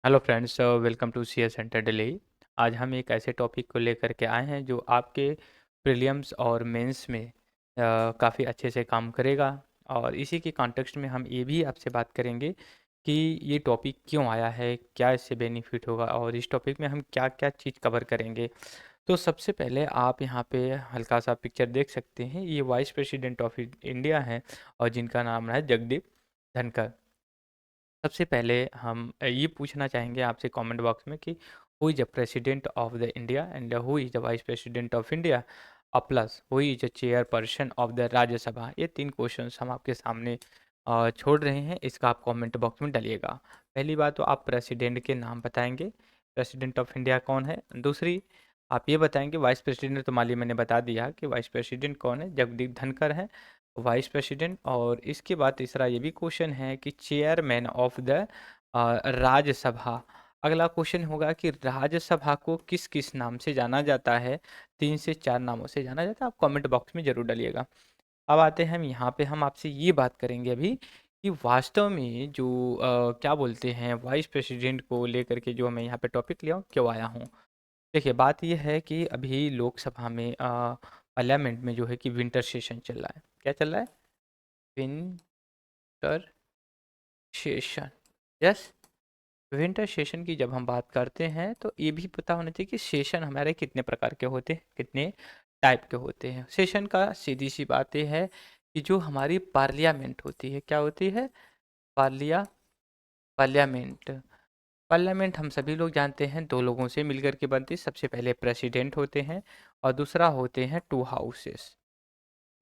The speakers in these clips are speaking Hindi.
Hello friends, welcome to C S centre Delhi. आज हम एक ऐसे टॉपिक को लेकर के आए हैं जो आपके प्रीलिम्स और मेंस में काफ़ी अच्छे से काम करेगा। और इसी के कॉन्टेक्स्ट में हम ये भी आपसे बात करेंगे कि ये टॉपिक क्यों आया है, क्या इससे बेनिफिट होगा और इस टॉपिक में हम क्या क्या चीज़ कवर करेंगे। तो सबसे पहले आप यहाँ पे हल्का सा पिक्चर देख सकते हैं। ये वाइस प्रेसिडेंट ऑफ इंडिया हैं और जिनका नाम है जगदीप धनखड़। सबसे पहले हम ये पूछना चाहेंगे आपसे कमेंट बॉक्स में कि who is the president of the India and who is the vice president of India और plus who is the chairperson of the Rajya Sabha. ये तीन क्वेश्चंस हम आपके सामने छोड़ रहे हैं, इसका आप कमेंट बॉक्स में डालिएगा। पहली बात तो आप प्रेसिडेंट के नाम बताएंगे, प्रेसिडेंट ऑफ इंडिया कौन है। दूसरी आप ये बताएंगे वाइस प्रेसिडेंट, तो माली मैंने बता दिया कि वाइस प्रेसिडेंट कौन है, जगदीप धनखड़ है वाइस प्रेसिडेंट। और इसके बाद तीसरा ये भी क्वेश्चन है कि चेयरमैन ऑफ द राज्यसभा। अगला क्वेश्चन होगा कि राज्यसभा को किस किस नाम से जाना जाता है। 3 से 4 नामों से जाना जाता है, आप कमेंट बॉक्स में ज़रूर डालिएगा। अब आते हैं हम यहाँ पे, हम आपसे ये बात करेंगे अभी कि वास्तव में जो क्या बोलते हैं वाइस प्रेसिडेंट को लेकर के जो मैं यहाँ पे टॉपिक लिया हूँ, क्यों आया हूँ। देखिए बात ये है कि अभी लोकसभा में पार्लियामेंट में जो है कि विंटर सेशन चल रहा है। क्या चल रहा है? Winter session. Yes, winter session की जब हम बात करते हैं तो ये भी पता होना चाहिए कि सेशन हमारे कितने प्रकार के होते हैं, कितने टाइप के होते हैं। सेशन का सीधी सी बात ये है कि जो हमारी पार्लियामेंट होती है, क्या होती है? पार्लिया पार्लियामेंट। पार्लियामेंट हम सभी लोग जानते हैं, दो लोगों से मिलकर के बनती है। सबसे पहले प्रेसिडेंट होते हैं और दूसरा होते हैं टू हाउसेस।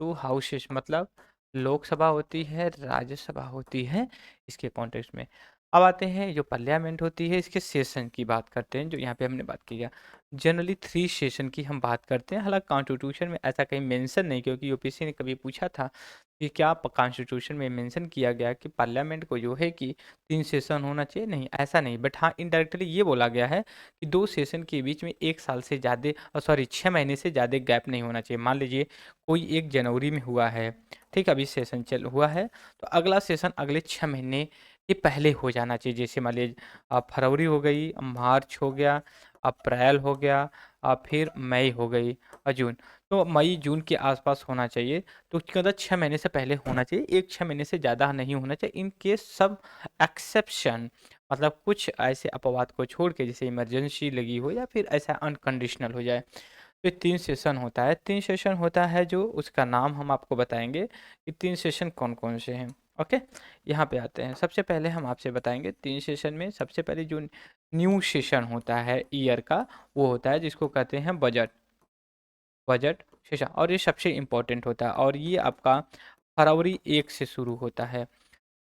टू हाउसेस मतलब लोकसभा होती है, राज्यसभा होती है, इसके कॉन्टेक्स्ट में। अब आते हैं जो पार्लियामेंट होती है, इसके सेशन की बात करते हैं, जो यहाँ पे हमने बात की है। जनरली 3 सेशन की हम बात करते हैं। हालांकि कॉन्स्टिट्यूशन में ऐसा कहीं मेंशन नहीं, क्योंकि यूपीएससी ने कभी पूछा था कि क्या कॉन्स्टिट्यूशन में मेंशन किया गया कि पार्लियामेंट को जो है कि 3 सेशन होना चाहिए। नहीं, ऐसा नहीं, बट हाँ इनडायरेक्टली ये बोला गया है कि 2 सेशन के बीच में 1 साल से ज़्यादा, सॉरी 6 महीने से ज़्यादा गैप नहीं होना चाहिए। मान लीजिए कोई 1 जनवरी में हुआ है, ठीक, अभी सेशन चल हुआ है, तो अगला सेशन अगले 6 महीने के पहले हो जाना चाहिए। जैसे मान लीजिए फरवरी हो गई, मार्च हो गया, अप्रैल हो गया, फिर मई हो गई और जून। तो मई जून के आसपास होना चाहिए। तो क्या 6 महीने से पहले होना चाहिए, एक 6 महीने से ज़्यादा नहीं होना चाहिए। इन केस सब एक्सेप्शन, मतलब कुछ ऐसे अपवाद को छोड़ के, जैसे इमरजेंसी लगी हो या फिर ऐसा अनकंडीशनल हो जाए। तो 3 सेशन होता है। 3 सेशन होता है, जो उसका नाम हम आपको बताएंगे कि 3 सेशन कौन कौन से हैं। ओके, यहाँ पे आते हैं। सबसे पहले हम आपसे बताएंगे 3 सेशन में सबसे पहले जो न्यू सेशन होता है ईयर का, वो होता है जिसको कहते हैं बजट। बजट सेशन, और ये सबसे इम्पोर्टेंट होता है और ये आपका फरवरी 1 से शुरू होता है।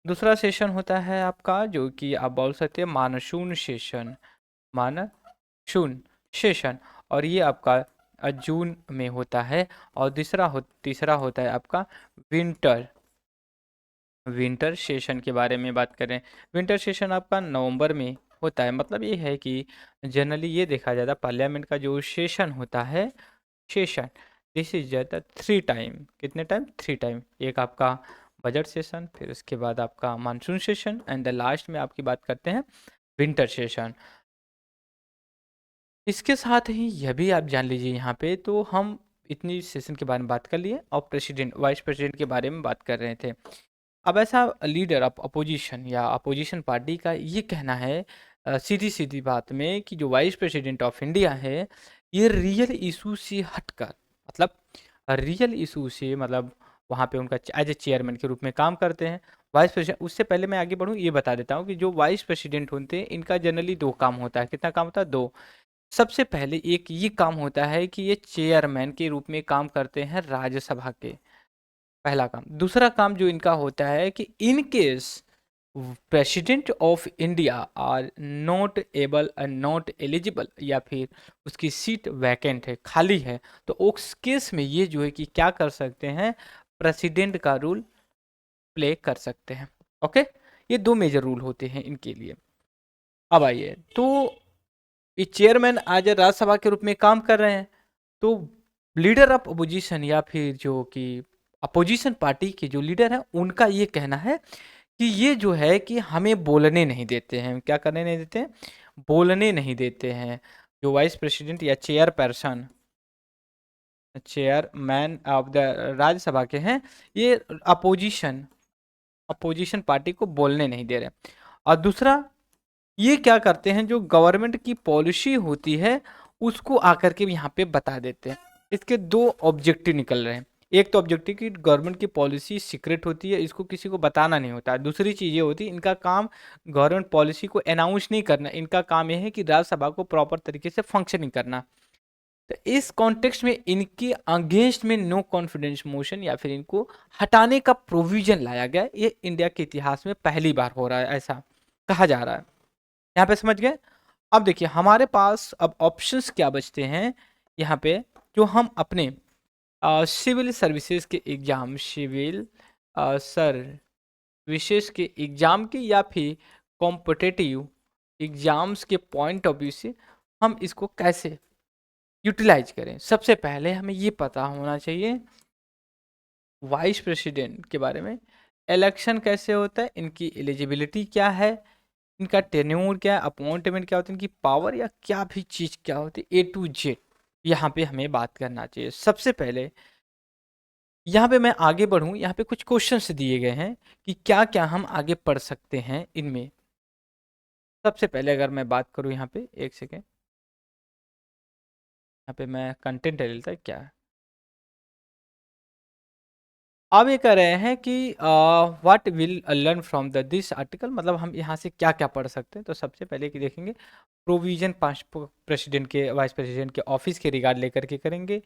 दूसरा सेशन होता है आपका जो कि आप बोल सकते हैं मानसून सेशन। मानसून सेशन, और ये आपका जून में होता है। और तीसरा होता है आपका विंटर विंटर सेशन के बारे में बात करें। विंटर सेशन आपका नवंबर में होता है। मतलब ये है कि जनरली ये देखा जाता है पार्लियामेंट का जो सेशन होता है, session, this is the 3 time. कितने टाइम? 3 टाइम। एक आपका बजट सेशन, फिर उसके बाद आपका monsoon session and the last में आपकी बात करते हैं विंटर सेशन। इसके साथ ही यह भी आप जान लीजिए यहाँ पे, तो हम इतनी सेशन के बारे में बात कर लिए और प्रेसिडेंट वाइस प्रेसिडेंट के बारे में बात कर रहे थे। अब ऐसा लीडर ऑफ अपोजिशन या अपोजिशन पार्टी का ये कहना है, सीधी सीधी बात में, कि जो वाइस प्रेसिडेंट ऑफ इंडिया है, ये रियल इशू से हटकर, मतलब रियल इशू से, मतलब वहाँ पे उनका एज ए चेयरमैन के रूप में काम करते हैं। वाइस प्रेसिडेंट, उससे पहले मैं आगे बढ़ूँ ये बता देता हूँ कि जो वाइस प्रेसिडेंट होते हैं इनका जनरली 2 काम होता है। कितना काम होता है? 2। सबसे पहले एक ये काम होता है कि ये चेयरमैन के रूप में काम करते हैं राज्यसभा के, पहला काम। दूसरा काम जो इनका होता है कि in case president of India are not able and not eligible, या फिर उसकी सीट वैकेंट है, खाली है, तो उस केस में ये जो है कि क्या कर सकते हैं, प्रेसिडेंट का रूल प्ले कर सकते हैं। ओके, ये 2 मेजर रूल होते हैं इनके लिए। अब आइए, तो ये चेयरमैन आज राज्यसभा के रूप में काम कर रहे हैं, तो लीडर ऑफ अपोजिशन या फिर जो कि अपोजिशन पार्टी के जो लीडर हैं, उनका ये कहना है कि ये जो है कि हमें बोलने नहीं देते हैं। क्या करने नहीं देते हैं? बोलने नहीं देते हैं। जो वाइस प्रेसिडेंट या chairperson, chairman of the Rajya Sabha के हैं, ये अपोजिशन अपोजिशन पार्टी को बोलने नहीं दे रहे। और दूसरा, ये क्या करते हैं, जो गवर्नमेंट की पॉलिसी होती है उसको आकर के यहाँ पे बता देते हैं। इसके दो ऑब्जेक्टिव निकल रहे हैं। एक तो ऑब्जेक्टिव कि गवर्नमेंट की पॉलिसी सीक्रेट होती है, इसको किसी को बताना नहीं होता। दूसरी चीज़ ये होती है, इनका काम गवर्नमेंट पॉलिसी को अनाउंस नहीं करना, इनका काम यह है कि राज्यसभा को प्रॉपर तरीके से फंक्शनिंग करना। तो इस कॉन्टेक्स्ट में इनके अगेंस्ट में नो कॉन्फिडेंस मोशन या फिर इनको हटाने का प्रोविजन लाया गया। ये इंडिया के इतिहास में पहली बार हो रहा है, ऐसा कहा जा रहा है। यहाँ पे समझ गए? अब देखिए हमारे पास अब ऑप्शंस क्या बचते हैं यहाँ पे, जो हम अपने सिविल सर्विसेज के एग्जाम, सिविल सर्विसेज के एग्जाम के या फिर कॉम्पिटिटिव एग्जाम्स के पॉइंट ऑफ व्यू से हम इसको कैसे यूटिलाइज करें। सबसे पहले हमें ये पता होना चाहिए वाइस प्रेसिडेंट के बारे में, इलेक्शन कैसे होता है, इनकी एलिजिबिलिटी क्या है, इनका टेन्योर क्या है, अपॉइंटमेंट क्या होती है, इनकी पावर या क्या भी चीज़ क्या होती है, A to Z यहाँ पे हमें बात करना चाहिए। सबसे पहले यहाँ पे मैं आगे बढ़ूँ, यहाँ पे कुछ क्वेश्चंस दिए गए हैं कि क्या क्या हम आगे पढ़ सकते हैं इनमें। सबसे पहले अगर मैं बात करूँ यहाँ पे, एक सेकेंड, यहाँ पे मैं कंटेंट ले लेता है क्या है। अब ये कह रहे हैं कि what will learn from the this article, मतलब हम यहाँ से क्या क्या पढ़ सकते हैं। तो सबसे पहले कि देखेंगे प्रोविजन पांच प्रेसिडेंट के, वाइस प्रेसिडेंट के ऑफिस के रिगार्ड लेकर के करेंगे,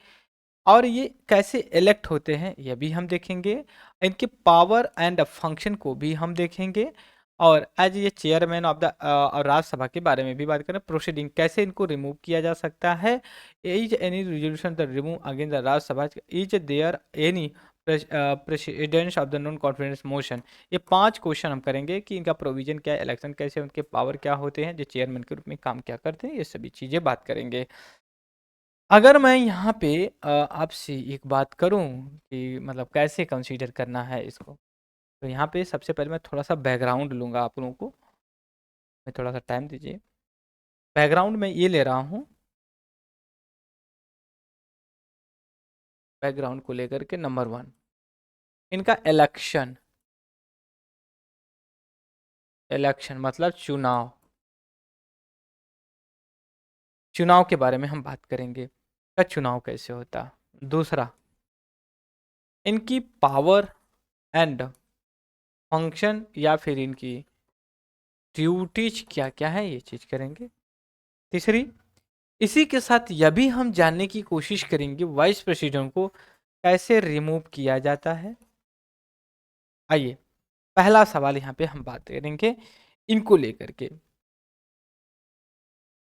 और ये कैसे इलेक्ट होते हैं ये भी हम देखेंगे, इनके पावर एंड फंक्शन को भी हम देखेंगे, और एज ये चेयरमैन ऑफ द राज्यसभा के बारे में भी बात करें, प्रोसीडिंग कैसे इनको रिमूव किया जा सकता है, is any resolution the remove against the Rajya Sabha, is there any precedence of the non confidence motion. ये 5 क्वेश्चन हम करेंगे कि इनका प्रोविजन क्या है, इलेक्शन कैसे, उनके पावर क्या होते हैं, जो चेयरमैन के रूप में काम क्या करते हैं, ये सभी चीज़ें बात करेंगे। अगर मैं यहाँ पे आपसे एक बात करूँ कि मतलब कैसे कंसीडर करना है इसको, तो यहाँ पे सबसे पहले मैं थोड़ा सा बैकग्राउंड लूँगा आप लोगों को, मैं थोड़ा सा टाइम दीजिए। बैकग्राउंड में ये ले रहा हूँ, बैकग्राउंड को लेकर के नंबर 1 इनका इलेक्शन, इलेक्शन मतलब चुनाव, चुनाव के बारे में हम बात करेंगे का चुनाव कैसे होता। दूसरा, इनकी पावर एंड फंक्शन या फिर इनकी ड्यूटीज क्या क्या है, ये चीज करेंगे। तीसरी, इसी के साथ यह भी हम जानने की कोशिश करेंगे वाइस प्रेसिडेंट को कैसे रिमूव किया जाता है। आइए पहला सवाल यहाँ पे हम बात करेंगे इनको लेकर के,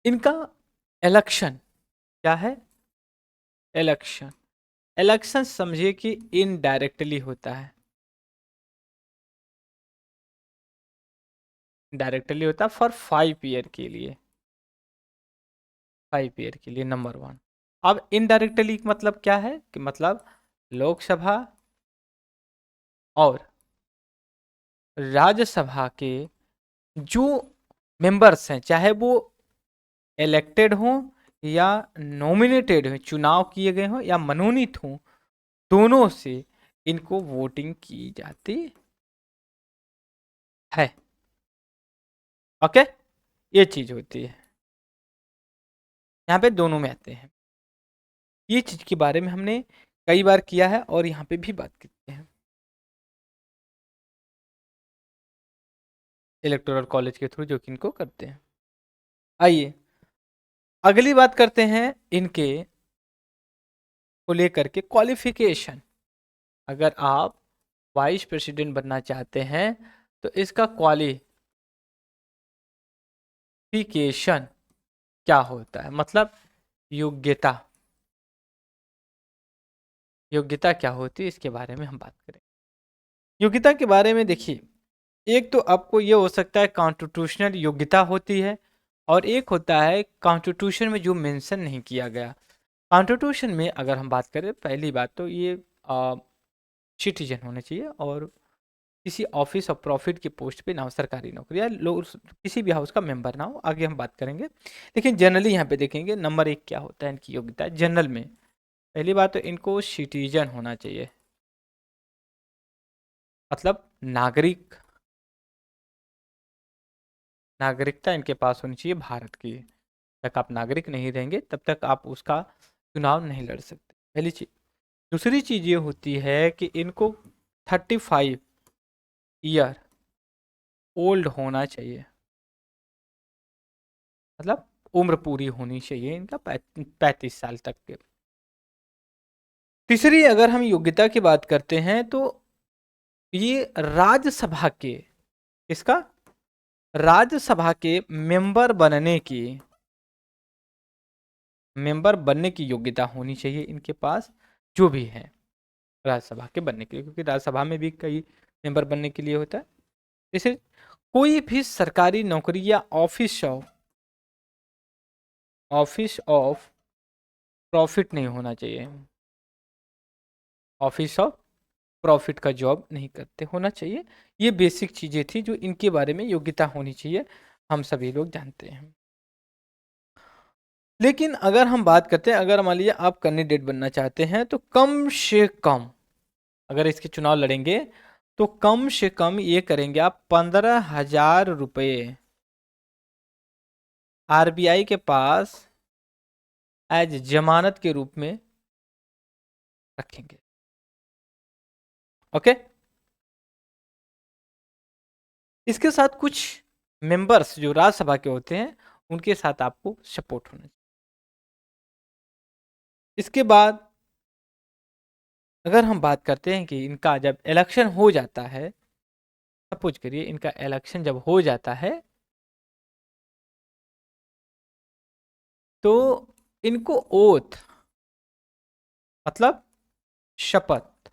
इनका इलेक्शन क्या है। इलेक्शन, इलेक्शन समझिए कि इनडायरेक्टली होता है, डायरेक्टली होता है फॉर 5 ईयर के लिए, 5 ईयर के लिए, नंबर 1। अब इनडायरेक्टली मतलब क्या है कि मतलब लोकसभा और राज्यसभा के जो मेंबर्स हैं, चाहे वो इलेक्टेड हों या नॉमिनेटेड हो, चुनाव किए गए हों या मनोनीत हों, दोनों से इनको वोटिंग की जाती है। ओके, ये चीज होती है, यहाँ पे दोनों में आते हैं। ये चीज के बारे में हमने कई बार किया है और यहाँ पे भी बात करते हैं इलेक्टोरल कॉलेज के थ्रू, जो कि इनको करते हैं। आइए अगली बात करते हैं इनके को लेकर के क्वालिफिकेशन। अगर आप वाइस प्रेसिडेंट बनना चाहते हैं तो इसका क्वालिफिकेशन क्या होता है, मतलब योग्यता, योग्यता क्या होती है, इसके बारे में हम बात करें। योग्यता के बारे में देखिए, एक तो आपको ये हो सकता है कॉन्स्टिट्यूशनल योग्यता होती है, और एक होता है कॉन्स्टिट्यूशन में जो मेंशन नहीं किया गया। कॉन्स्टिट्यूशन में अगर हम बात करें, पहली बात तो ये सिटीजन होने चाहिए, और किसी ऑफिस ऑफ प्रॉफिट की पोस्ट पे ना हो, सरकारी नौकरी या लोग किसी भी हाउस का मेंबर ना हो, आगे हम बात करेंगे। लेकिन जनरली यहाँ पे देखेंगे नंबर 1 क्या होता है इनकी योग्यता जनरल में। पहली बात तो इनको सिटीजन होना चाहिए, मतलब नागरिक, नागरिकता इनके पास होनी चाहिए भारत की। तक आप नागरिक नहीं रहेंगे तब तक आप उसका चुनाव नहीं लड़ सकते, पहली चीज। दूसरी चीज ये होती है कि इनको 35 ईयर ओल्ड होना चाहिए, मतलब उम्र पूरी होनी चाहिए इनका 35 साल तक के। तीसरी अगर हम योग्यता की बात करते हैं तो ये राज्यसभा के, इसका राज्यसभा के मेंबर बनने की योग्यता होनी चाहिए इनके पास, जो भी है राज्यसभा के बनने के लिए, क्योंकि राज्यसभा में भी कई मेंबर बनने के लिए होता है। जैसे कोई भी सरकारी नौकरी या ऑफिस ऑफ प्रॉफिट नहीं होना चाहिए, ऑफिस ऑफ प्रॉफिट का जॉब नहीं करते होना चाहिए। ये बेसिक चीज़ें थी जो इनके बारे में योग्यता होनी चाहिए, हम सभी लोग जानते हैं। लेकिन अगर हम बात करते हैं, अगर मान लीजिए आप कैंडिडेट बनना चाहते हैं तो कम से कम, अगर इसके चुनाव लड़ेंगे तो कम से कम ये करेंगे आप 15,000 रुपये आरबीआई के पास एज जमानत के रूप में रखेंगे। ओके, इसके साथ कुछ मेंबर्स जो राज्यसभा के होते हैं उनके साथ आपको सपोर्ट होना चाहिए। इसके बाद अगर हम बात करते हैं कि इनका जब इलेक्शन हो जाता है, सपोज करिए इनका इलेक्शन जब हो जाता है तो इनको ओथ, मतलब शपथ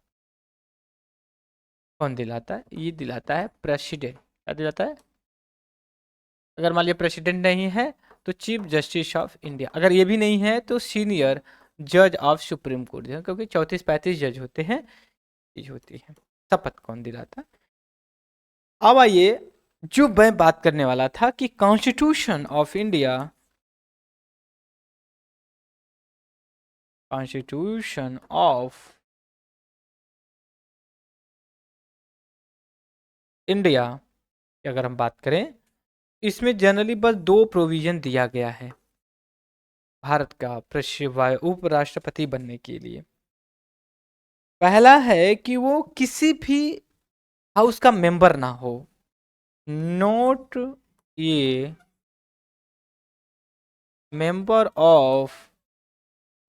कौन दिलाता है? ये दिलाता है प्रेसिडेंट। क्या दिलाता है? अगर मान लिया प्रेसिडेंट नहीं है तो चीफ जस्टिस ऑफ इंडिया, अगर ये भी नहीं है तो सीनियर जज ऑफ सुप्रीम कोर्ट, क्योंकि 34-35 जज होते हैं, चीज होती है। शपथ कौन दिलाता है? अब आइए, जो मैं बात करने वाला था कि constitution of India, constitution of India की अगर हम बात करें, इसमें जनरली बस 2 प्रोविजन दिया गया है भारत का उपराष्ट्रपति बनने के लिए। पहला है कि वो किसी भी हाउस का मेंबर ना हो, नोट ये मेंबर ऑफ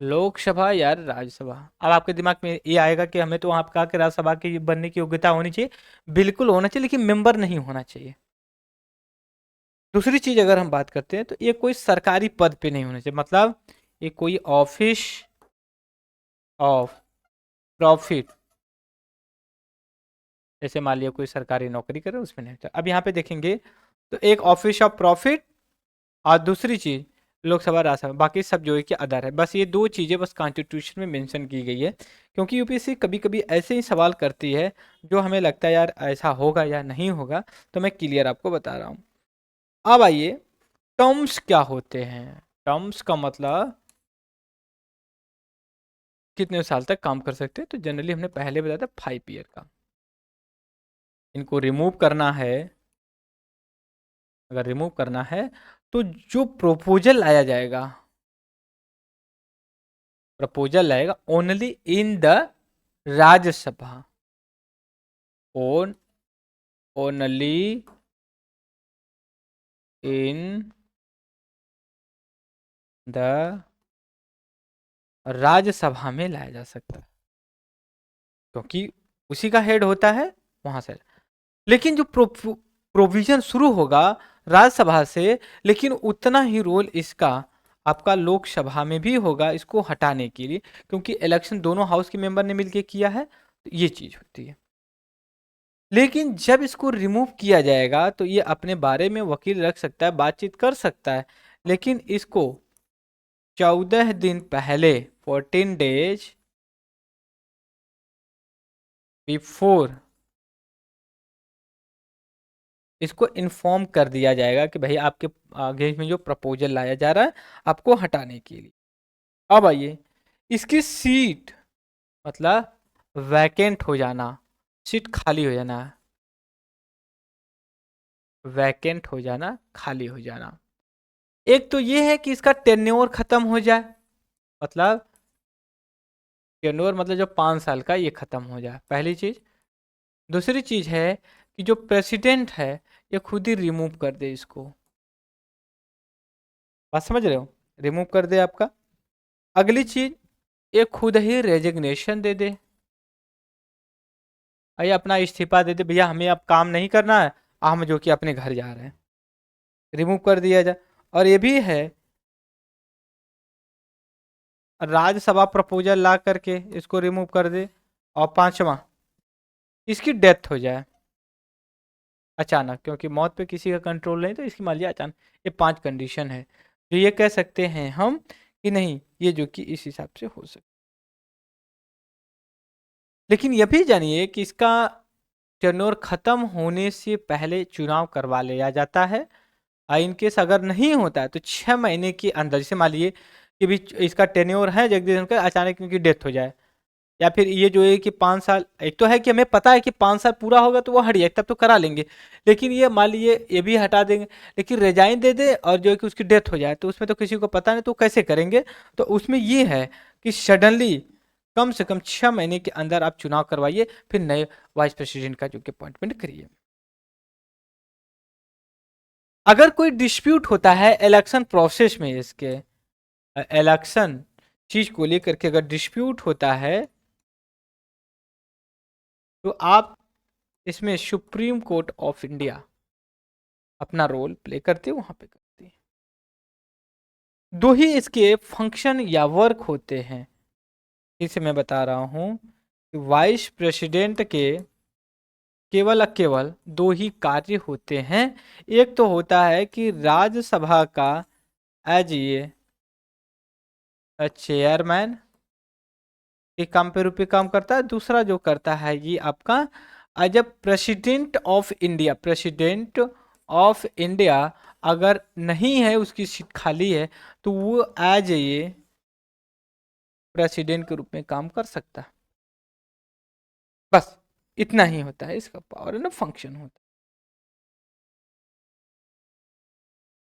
लोकसभा या राज्यसभा। अब आपके दिमाग में ये आएगा कि हमें तो वहां पे कहा कि राज्यसभा की बनने की योग्यता होनी चाहिए, बिल्कुल होना चाहिए, लेकिन मेंबर नहीं होना चाहिए। दूसरी चीज अगर हम बात करते हैं तो ये कोई सरकारी पद पे नहीं होना चाहिए, मतलब ये कोई ऑफिस ऑफ प्रॉफिट, जैसे मान लिया कोई सरकारी नौकरी करे उसमें नहीं होता। अब यहाँ पे देखेंगे तो एक ऑफिस ऑफ प्रॉफिट और दूसरी चीज लोकसभा राज्यसभा, बाकी सब जो है कि अदर है। बस ये 2 चीजें बस कॉन्स्टिट्यूशन में मेंशन की गई है, क्योंकि यूपीएससी कभी कभी ऐसे ही सवाल करती है जो हमें लगता है यार ऐसा होगा या नहीं होगा, तो मैं क्लियर आपको बता रहा हूँ। अब आइए, टर्म्स क्या होते हैं? टर्म्स का मतलब कितने साल तक काम कर सकते हैं, तो जनरली हमने पहले बताया था 5 ईयर का। इनको रिमूव करना है, अगर रिमूव करना है तो जो प्रपोजल लाएगा only in the Rajya Sabha, own only in the Rajya Sabha में लाया जा सकता है, क्योंकि उसी का हेड होता है वहां से। लेकिन जो प्रोविजन शुरू होगा राज्यसभा से, लेकिन उतना ही रोल इसका आपका लोकसभा में भी होगा इसको हटाने के लिए, क्योंकि इलेक्शन दोनों हाउस के मेंबर ने मिलकर किया है, तो ये चीज होती है। लेकिन जब इसको रिमूव किया जाएगा तो ये अपने बारे में वकील रख सकता है, बातचीत कर सकता है, लेकिन इसको 14 दिन पहले, 14 days, 14 days, बिफोर इसको इन्फॉर्म कर दिया जाएगा कि भाई आपके आगे में जो प्रपोजल लाया जा रहा है आपको हटाने के लिए। अब आइए, इसकी सीट मतलब वैकेंट हो जाना, सीट खाली हो जाना, वैकेंट हो जाना, खाली हो जाना। एक तो ये है कि इसका टेन्योर खत्म हो जाए, मतलब टेन्योर मतलब जो 5 साल का ये खत्म हो जाए, पहली चीज। दूसरी चीज है कि जो प्रेसिडेंट है ये खुद ही रिमूव कर दे इसको। बात समझ रहे हो? रिमूव कर दे आपका। अगली चीज, ये खुद ही रेजिग्नेशन दे दे, ये अपना इस्तीफा दे दे, भैया हमें अब काम नहीं करना है, हम जो कि अपने घर जा रहे हैं, रिमूव कर दिया जाए। और ये भी है, राज्यसभा प्रपोजल ला करके इसको रिमूव कर दे। और पांचवा, इसकी डेथ हो जाए अचानक, क्योंकि मौत पे किसी का कंट्रोल नहीं, तो इसकी मान लिया अचानक। ये 5 कंडीशन है जो ये कह सकते हैं हम कि नहीं, ये जो कि इस हिसाब से हो सकता। लेकिन ये भी जानिए कि इसका टर्नओवर खत्म होने से पहले चुनाव करवा लिया जाता है। इन केस अगर नहीं होता है तो 6 महीने के अंदर, जैसे मान लिए कि भी इसका टेन्योर है जगदीश का, अचानक इनकी डेथ हो जाए, या फिर ये जो है कि 5 साल, एक तो है कि हमें पता है कि 5 साल पूरा होगा तो वो हट जाए, तब तो करा लेंगे। लेकिन ये मान लिए ये भी हटा देंगे, लेकिन रिजाइन दे दे और जो है कि उसकी डेथ हो जाए, तो उसमें तो किसी को पता नहीं, तो कैसे करेंगे? तो उसमें ये है कि सडनली कम से कम 6 महीने के अंदर आप चुनाव करवाइए, फिर नए वाइस प्रेसिडेंट का जो कि अपॉइंटमेंट करिए। अगर कोई डिस्प्यूट होता है इलेक्शन प्रोसेस में, इसके इलेक्शन चीज को लेकर के अगर डिस्प्यूट होता है, तो आप इसमें सुप्रीम कोर्ट ऑफ इंडिया अपना रोल प्ले करते, वहां पे करते हैं। दो ही इसके फंक्शन या वर्क होते हैं, इसे मैं बता रहा हूं कि वाइस प्रेसिडेंट के केवल और केवल दो ही कार्य होते हैं। एक तो होता है कि राज्यसभा का एज ये चेयरमैन के काम पे रूपे काम करता है। दूसरा जो करता है ये आपका as a president of India, president of India अगर नहीं है, उसकी सीट खाली है, तो वो एज ये प्रेसिडेंट के रूप में काम कर सकता है। बस इतना ही होता है इसका पावर एंड फंक्शन होता है।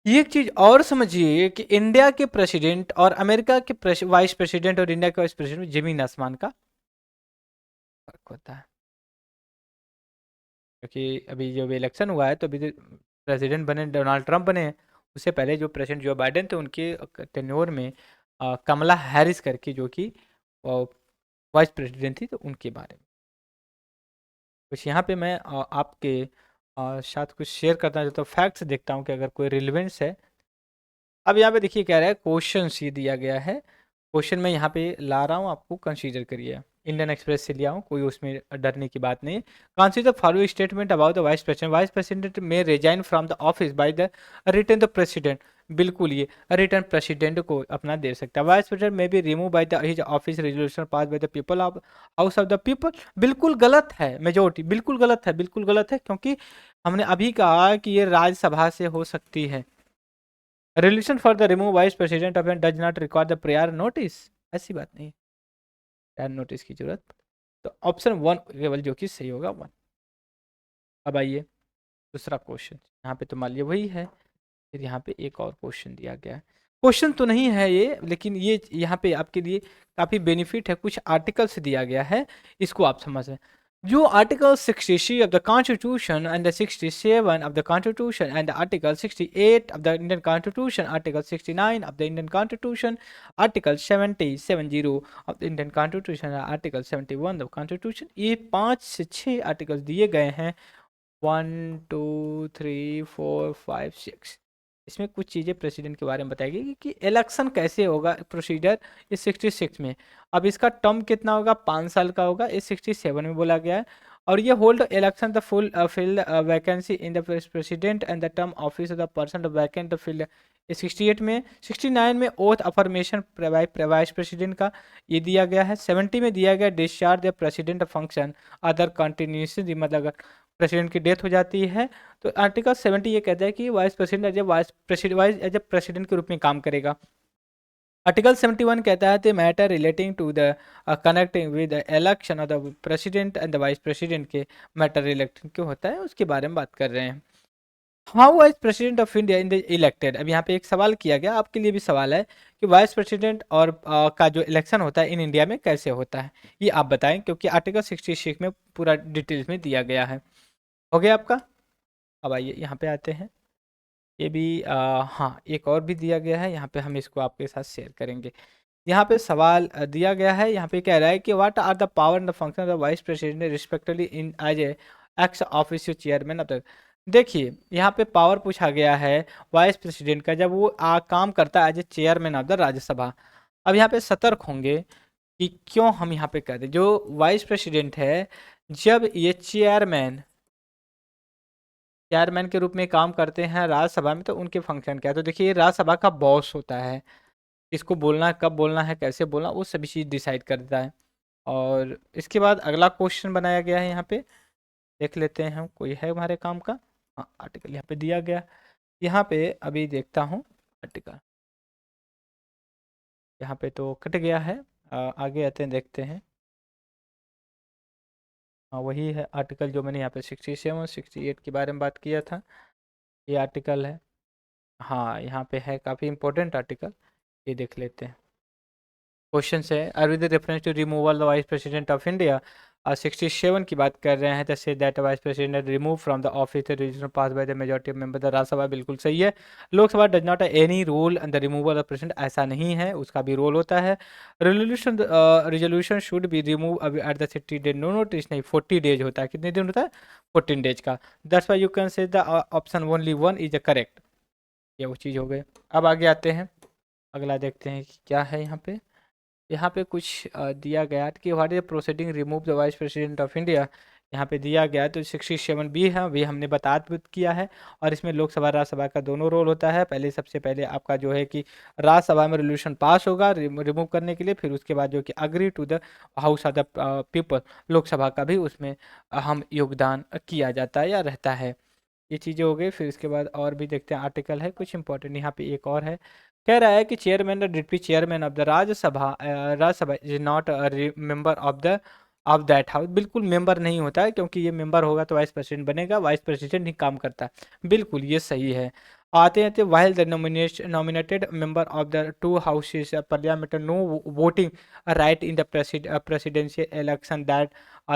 ये एक चीज और समझिए कि इंडिया के प्रेसिडेंट और अमेरिका के वाइस प्रेसिडेंट और इंडिया के वाइस प्रेसिडेंट में जमीन आसमान का फर्क होता है। क्योंकि अभी जब इलेक्शन हुआ है तो अभी प्रेसिडेंट बने डोनाल्ड ट्रंप बने हैं, उससे पहले जो प्रेसिडेंट जो बाइडेन थे उनके टेन्योर में कमला हैरिस करके जो कि वाइस प्रेसिडेंट थी, तो उनके बारे में कुछ यहाँ पे मैं आपके साथ कुछ शेयर करना चाहता हूँ, फैक्ट्स देखता हूँ कि अगर कोई रिलेवेंस है। अब यहाँ पे देखिए कह रहा है क्वेश्चन ये दिया गया है, क्वेश्चन मैं यहाँ पे ला रहा हूँ, आपको कंसीडर करिए। इंडियन एक्सप्रेस से लिया हूँ, कोई उसमें डरने की बात नहीं है। Consider following statement about the vice president may resign from the office by the return the president. बिल्कुल, ये रिटर्न प्रेसिडेंट को अपना दे सकता है। वाइस प्रेसिडेंट में भी remove by the his office resolution pass by the people of house of the people. बिल्कुल गलत है, मेजोरिटी बिल्कुल गलत है, बिल्कुल गलत है, क्योंकि हमने अभी कहा कि ये राज्यसभा से हो सकती है। Resolution for the remove vice president of does not require the prior notice, ऐसी बात नहीं, प्रायर नोटिस की जरूरत। तो ऑप्शन 1 केवल जो कि सही होगा 1। अब आइए दूसरा क्वेश्चन, यहाँ पे तो मान लिया वही है, फिर यहाँ पे एक और क्वेश्चन दिया गया है। क्वेश्चन तो नहीं है ये, लेकिन ये यहाँ पे आपके लिए काफ़ी बेनिफिट है, कुछ आर्टिकल्स दिया गया है, इसको आप समझें। जो article 63 of the constitution and the 67 of the constitution and article 68 of the Indian constitution, article 69 of the Indian constitution, article 70 of the Indian constitution, article 71 of constitution, ये 5 से 6 आर्टिकल्स दिए गए हैं। 1 2 3 4 5 6, इसमें कुछ चीज़ें प्रेसिडेंट के बारे में बताएगी कि इलेक्शन कैसे होगा, प्रोसीजर इस 66 में। अब इसका टर्म कितना होगा, 5 साल का होगा, इस 67 में बोला गया है। और ये hold election the full field vacancy in the president and the term office of the person vacant field. 68 में, 69 में ओथ अफर्मेशन वाइस प्रेसिडेंट का ये दिया गया है। 70 में दिया गया discharge the president function other continuation, मतलब प्रेसिडेंट की डेथ हो जाती है तो आर्टिकल 70 ये कहता है कि vice president as a president के रूप में काम करेगा। आर्टिकल 71 कहता है the matter relating to the connecting with the election of the president and the vice president के मैटर रिलेटिंग क्यों होता है उसके बारे में बात कर रहे हैं। How vice president of India in the elected, अब यहाँ पे एक सवाल किया गया, आपके लिए भी सवाल है कि वाइस प्रेसिडेंट और का जो इलेक्शन होता है इन इंडिया में कैसे होता है, ये आप बताएं, क्योंकि आर्टिकल 66 में पूरा डिटेल्स में दिया गया है। हो गया आपका। अब आइए यहाँ पे आते हैं, ये भी हाँ एक और भी दिया गया है, यहाँ पे हम इसको आपके साथ शेयर करेंगे। यहाँ पे सवाल दिया गया है, यहाँ पे कह रहा है कि what are the power and the function of vice president respectively in as a ex officio chairman of the, देखिए यहाँ पे पावर पूछा गया है वाइस प्रेसिडेंट का जब वो काम करता है as a chairman of the Rajya Sabha. अब यहाँ पे सतर्क होंगे कि क्यों हम यहाँ पे कहते हैं जो वाइस प्रेसिडेंट है जब ये चेयरमैन के रूप में काम करते हैं राज्यसभा में तो उनके फंक्शन क्या है, तो देखिए ये राज्यसभा का बॉस होता है, इसको बोलना है, कब बोलना है, कैसे बोलना, वो सभी चीज़ डिसाइड करता है। और इसके बाद अगला क्वेश्चन बनाया गया है, यहाँ पे देख लेते हैं हम कोई है हमारे काम का। हाँ आर्टिकल यहाँ पे दिया गया, यहाँ पे अभी देखता हूँ आर्टिकल, यहाँ पे तो कट गया है, आगे आते हैं देखते हैं। हाँ वही है आर्टिकल जो मैंने यहाँ पे 67 68 के बारे में बात किया था, ये आर्टिकल है। हाँ यहाँ पे है काफ़ी इंपॉर्टेंट आर्टिकल, ये देख लेते हैं। क्वेश्चन है are with reference to removal the vice president of India, 67 की बात कर रहे हैं, जैसे that vice president remove from the office reason pass by the majority of member the Rajya Sabha, बिल्कुल सही है। Lok Sabha does not any role in the removal of president, ऐसा नहीं है, उसका भी रोल होता है। Resolution should be remove at the 60 days, no notice नहीं, 40 डेज होता है, कितने दिन होता है 14 डेज का, that's why you can say the option only one is the correct, ये वो चीज़ हो गई। अब आगे आते हैं, अगला देखते हैं कि क्या है यहाँ पे। यहाँ पे कुछ दिया गया कि what is proceeding remove the vice president of India, यहाँ पे दिया गया तो 67 बी है, भी हमने बता किया है। और इसमें लोकसभा राज्यसभा का दोनों रोल होता है, पहले सबसे पहले आपका जो है कि राज्यसभा में रेजोल्यूशन पास होगा रिमूव करने के लिए, फिर उसके बाद जो कि agree to the house of the people, Lok Sabha का भी उसमें अहम योगदान किया जाता है या रहता है। ये चीज़ें हो गई। फिर इसके बाद और भी देखते हैं आर्टिकल है कुछ इंपॉर्टेंट, यहाँ पे एक और है, कह रहा है कि चेयरमैन और deputy chairman of the Rajya Sabha is not member of that house, बिल्कुल मेंबर नहीं होता है, क्योंकि ये मेंबर होगा तो वाइस प्रेसिडेंट बनेगा, वाइस प्रेसिडेंट ही काम करता है, बिल्कुल ये सही है। आते हैं while the nominated member of the two houses parliament no voting right in the presidential election that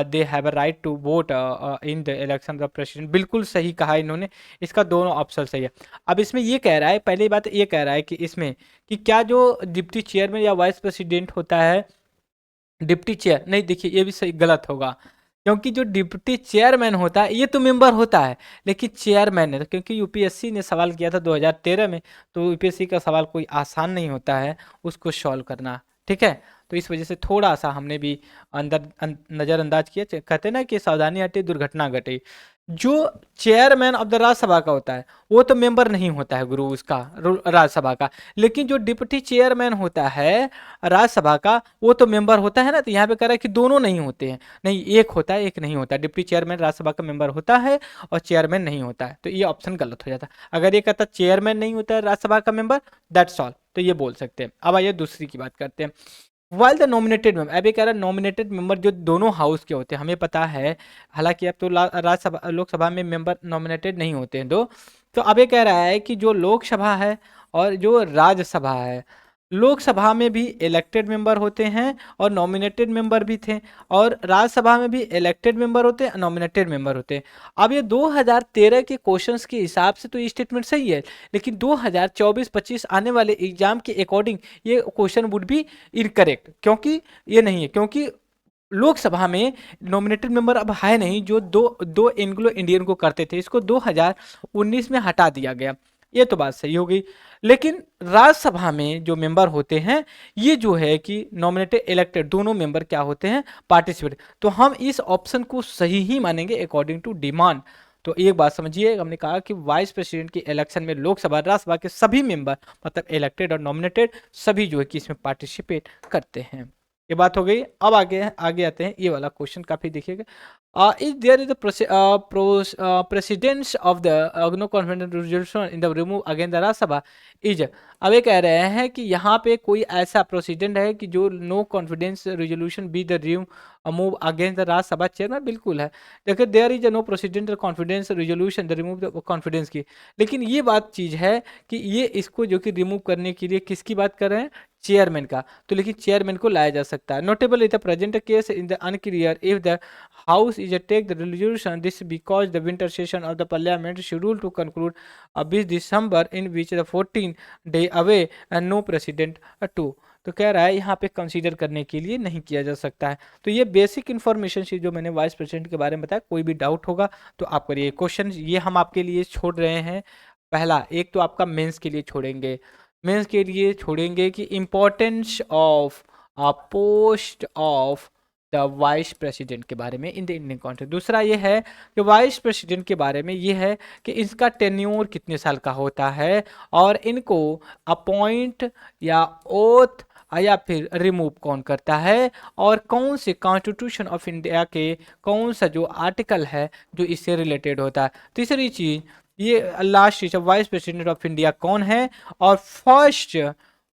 they have a right to vote in the election of president, बिल्कुल सही कहा इन्होंने, इसका दोनों ऑप्शन सही है। अब इसमें ये कह रहा है, पहली बात ये कह रहा है कि इसमें कि क्या जो डिप्टी चेयरमैन या वाइस प्रेसिडेंट होता है, डिप्टी चेयर नहीं, देखिए ये भी सही गलत होगा, क्योंकि जो डिप्टी चेयरमैन होता है ये तो मेंबर होता है, लेकिन चेयरमैन है, क्योंकि यूपीएससी ने सवाल किया था 2013 में, तो यूपीएससी का सवाल कोई आसान नहीं होता है उसको सॉल्व करना, ठीक है। तो इस वजह से थोड़ा सा हमने भी नज़रअंदाज किया, कहते हैं ना कि सावधानी हटी दुर्घटना घटी। जो चेयरमैन ऑफ द राज्यसभा का होता है वो तो मेंबर नहीं होता है गुरु उसका राज्यसभा का, लेकिन जो डिप्टी चेयरमैन होता है राज्यसभा का वो तो मेंबर होता है ना, तो यहाँ पे कह रहा है कि दोनों नहीं होते हैं, नहीं एक होता है एक नहीं होता, डिप्टी चेयरमैन राज्यसभा का मेंबर होता है और चेयरमैन नहीं होता है, तो ये ऑप्शन गलत हो जाता है। अगर ये कहता चेयरमैन नहीं होता है राज्यसभा का मेंबर, दैट्स ऑल, तो ये बोल सकते हैं। अब आइए दूसरी की बात करते हैं, वाइल द नॉमिनेटेड मेंबर, अभी कह रहा है नॉमिनेटेड मेंबर जो दोनों हाउस के होते हैं, हमें पता है, हालांकि अब तो राज्यसभा लोकसभा में मेंबर नॉमिनेटेड नहीं होते हैं दो, तो अब ये कह रहा है कि जो लोकसभा है और जो राज्यसभा है, लोकसभा में भी इलेक्टेड मेंबर होते हैं और नॉमिनेटेड मेंबर भी थे, और राज्यसभा में भी इलेक्टेड मेंबर होते हैं, नॉमिनेटेड मेंबर होते हैं। अब ये 2013 के क्वेश्चंस के हिसाब से तो ये स्टेटमेंट सही है, लेकिन 2024-25 आने वाले एग्जाम के अकॉर्डिंग ये क्वेश्चन वुड भी इनकरेक्ट, क्योंकि ये नहीं है, क्योंकि लोकसभा में नॉमिनेटेड मेंबर अब है नहीं, जो दो एंग्लो इंडियन को करते थे, इसको 2019 में हटा दिया गया, ये तो बात सही हो गई। लेकिन राज्यसभा में जो मेंबर होते हैं ये जो है कि नॉमिनेटेड इलेक्टेड दोनों मेंबर क्या होते हैं, पार्टिसिपेट, तो हम इस ऑप्शन को सही ही मानेंगे अकॉर्डिंग टू डिमांड। तो एक बात समझिए, हमने कहा कि वाइस प्रेसिडेंट के इलेक्शन में लोकसभा राज्यसभा के सभी मेंबर मतलब इलेक्टेड और नॉमिनेटेड सभी जो है कि इसमें पार्टिसिपेट करते हैं, ये बात हो गई। अब आगे आगे आते हैं, ये वाला क्वेश्चन काफी देखिएगा, If there is a precedence of the no confidence resolution in the remove against the Rajya Sabha is, अब ये कह रहे हैं कि यहाँ पे कोई ऐसा प्रोसीडेंट है कि जो no confidence resolution be the remove move against the Rajya Sabha chairman, बिल्कुल है। देखिए there is a no precedent confidence resolution the remove the confidence की, लेकिन ये बात चीज़ है कि ये इसको जो कि रिमूव करने के लिए किसकी बात कर रहे हैं, चेयरमैन का, तो लेकिन चेयरमैन को लाया जा सकता है। Notable is the present case in the unclear if the house is take the resolution this because the winter session of the parliament schedule to conclude 20 December in which the 14 day away and no president to, तो कह रहा है यहाँ पे कंसीडर करने के लिए नहीं किया जा सकता है। तो ये बेसिक इन्फॉर्मेशन थी जो मैंने वाइस प्रेसिडेंट के बारे में बताया। कोई भी डाउट होगा तो आप करिए। क्वेश्चन ये हम आपके लिए छोड़ रहे हैं। पहला एक तो आपका मेंस के लिए छोड़ेंगे, मेंस के लिए छोड़ेंगे कि importance of a post of the vice president के बारे में इन द इंडियन कॉन्टेक्स्ट। दूसरा ये है कि वाइस प्रेसिडेंट के बारे में ये है कि इसका टेन्योर कितने साल का होता है और इनको अपॉइंट या ओथ या फिर रिमूव कौन करता है और कौन से कॉन्स्टिट्यूशन ऑफ इंडिया के कौन सा जो आर्टिकल है जो इससे रिलेटेड होता है। तीसरी चीज ये लास्ट चीज, वाइस प्रेसिडेंट ऑफ इंडिया कौन है और first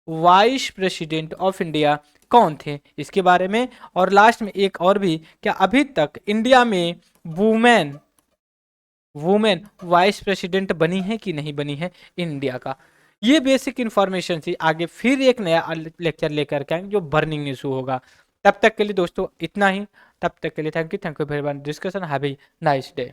vice president of India कौन थे इसके बारे में। और लास्ट में एक और भी, क्या अभी तक इंडिया में वुमेन वाइस प्रेसिडेंट बनी है कि नहीं बनी है इंडिया का। ये बेसिक इंफॉर्मेशन थी। आगे फिर एक नया लेक्चर लेकर के आएंगे जो बर्निंग इशू होगा। तब तक के लिए दोस्तों इतना ही। तब तक के लिए thank you very much. Discussion have a nice day.